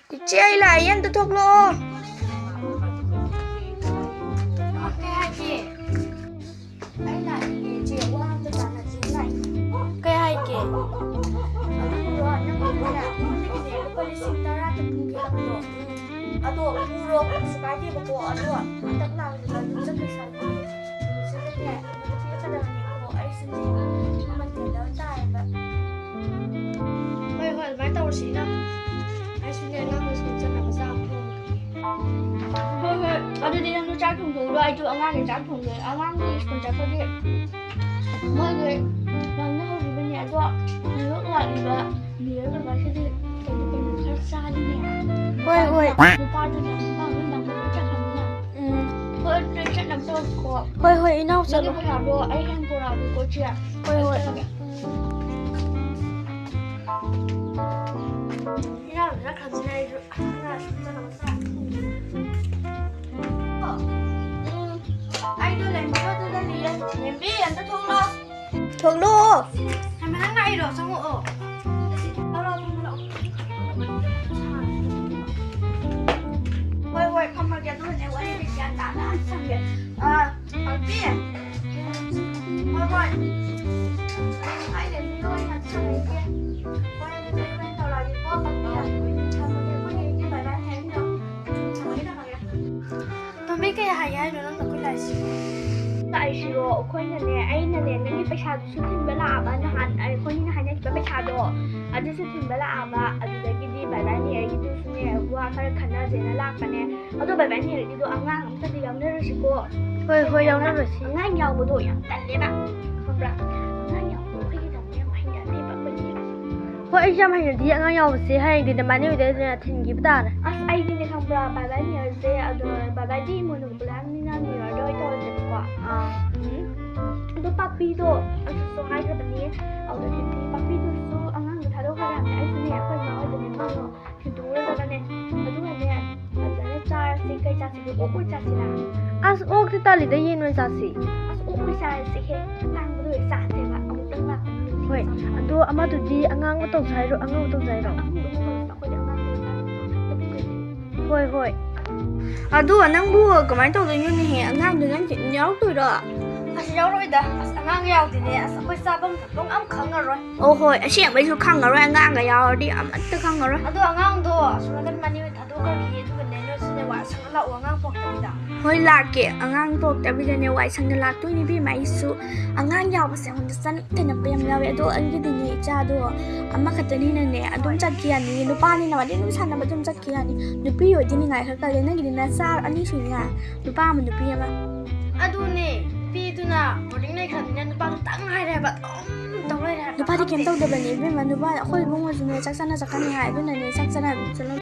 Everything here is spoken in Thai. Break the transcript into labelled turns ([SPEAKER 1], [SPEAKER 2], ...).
[SPEAKER 1] chị chơi lại em tôi thuộc lô cái hai chị aduh buruk sekali bawa aduh tak tahu juga bisa bisa sebenarnya kita kadang bawa air sendiriมันเกิดแล้วตายแบบไม่ไม่ต้องสีนะไอ้ชิ้นนี้น่าจะเป็นจะนำมาสร้างเฮ้ยเอาดูดิเราดูจ้าถุงถุงด้วยดูอ่างนี่จ้าถุงเลยอ่างนี่คนจ้าคนนี้เมื่อเลยเราเนี่ยเขาเป็นเนี่ยก็เยอะหลายแบบเยอะแบบว่าที่เป็นแค่ซ่าดิเนี่ยเฮ้ยเฮ้ยดูป้าดูเนี่ยป้าดูหนังมันจะทำเนี่ยเฮ้ยจะนำตัวขวบเฮ้ยเฮ้ยน่าสนุกเราดูไอ้แห้งกูเราดูกูเชื่อเฮ้ยเฮ้ยนี่เราจะทำยังไงดูน่าจะนำซ่าไอ้ดูเลยมันก็ดูได้ดีเลยเห็นพี่อันจะทงเราทงลูกทำไมทั้งไงหรอสมุเอาเราทำเราôi ôi không bao giờ tôi sẽ quay đi chơi đã xong kìa ở phía ôi ôi hãy để tôi làm xong này kia quay lên đây tàu là gì có không kìa không có gì cái bài bán hàng đâu chẳng biết đâu kìa tôi biết cái hay hay rồi nó có lại tại vì rồiคนเนี่ยไอ้เนี่ยนั่นนี่ประชาชนถึงเวลาบ้านอาหารไอ้คนนี้นะคะเนี่ยจะประชาชนอาจจะถึงเวลาบ้านอาจจะกินดีแบบนี้ไอ้กินดีเนี่ยว่าเขาขนาดเจนลากกันเนี่ยเอาตัวแบบนี้ดีตัวอ่างมันจะดีอย่างนี้รู้สึกว่าเฮ้ยเฮ้ยอย่างนั้นรู้สึกง่ายยาวบุตรอย่างแต่เนี่ยนะคนละง่ายยาวบุตรที่ทำเนี่ยไม่ได้ที่แบบนี้เพราะไอ้ช่างให้ดีง่ายยาวบุตรให้ดีแต่มันนี่อยู่ในถึงกี่ปีได้ไอ้ที่เนี่ยคำว่าแบบนี้เสียเอาตัวแบบนี้มันดูแลนี่นั่นนี่เราด้วยตัวเจ็บกว่าตัวปั๊บปี้ตัวสุดท้ายก็แบบนี้เอาตัวที่ปั๊บปี้ตัวสู้อ่างอยู่ท้ายด้วยกันไอ้ที่เนี่ยคนน้อยจะเนี่ยมากเนาะถึงตัวแล้วกันเนี่ยเอาตัวเนี่ยอาจจะได้จ่ายสิ่งใกล้จ่ายสิ่งโอ้ยจ่ายสินะโอ้ที่ตาลีได้ยินว่าจ่ายสิโอ้ยจ่ายสิแค่นั่งด้วยจ่ายสิว่าเอาตั้งหลักเฮ้ยตัวอามาตัวดีอ่างก็ต้องใช้หรออ่างก็ต้องใช้หรอเฮ้ยเฮ้ยตัวนั่งบัวก็ไม่ต้องตัวยืนนี่อ่างตัวนั่งจิ๋วย้อตัวด้วยย้อrồi đó ngangย้อทีนี้ค่อยซาบังต้องอ้ำขังอะไรโอ้โหเสียงไปชุดขังอะไรนางก็ย้อดิอ้ำตึกขังอะไรตัวนางตัวส่วนนั้นมันนี่ถ้าตัวก็ดีตัวกันเนี่ยส่วนในว่าสังเรานางปกติด่าเฮ้ยลากเกะนางปกติเป็นเนี่ยว่าสังลากตัวนี้พี่ไม่สู้นางย้อภาษาคนจะสั่นแต่เนี่ยเปลี่ยนแล้วตัวอันนี้ดีนี่จ้าตัวอ้ำมาขัดนี่เนี่ยดุมจัดเกียร์นี่นุป้านี่นะวันนี้นุชันนะมาดุมจัดเกียร์นี่นุปี้อยู่ที่นี่ไงเขาก็เลยนั่งกินน้ำซาอันนี้สุดไงนุป้ามันนุปี้อะไรดูนี่พี่ตัวน่ะวันนี้ในขณะนี้นุป้าตั้งให้ได้แบบต้องเลยนุป้าที่เก็บต้องเดินแบบนี้เป็นมันนุป้าค่อยบุ้งมาจนเนี่ยจักรสันน่ะจักรนี่หายด้วยเนี่ยจักรสันน่ะ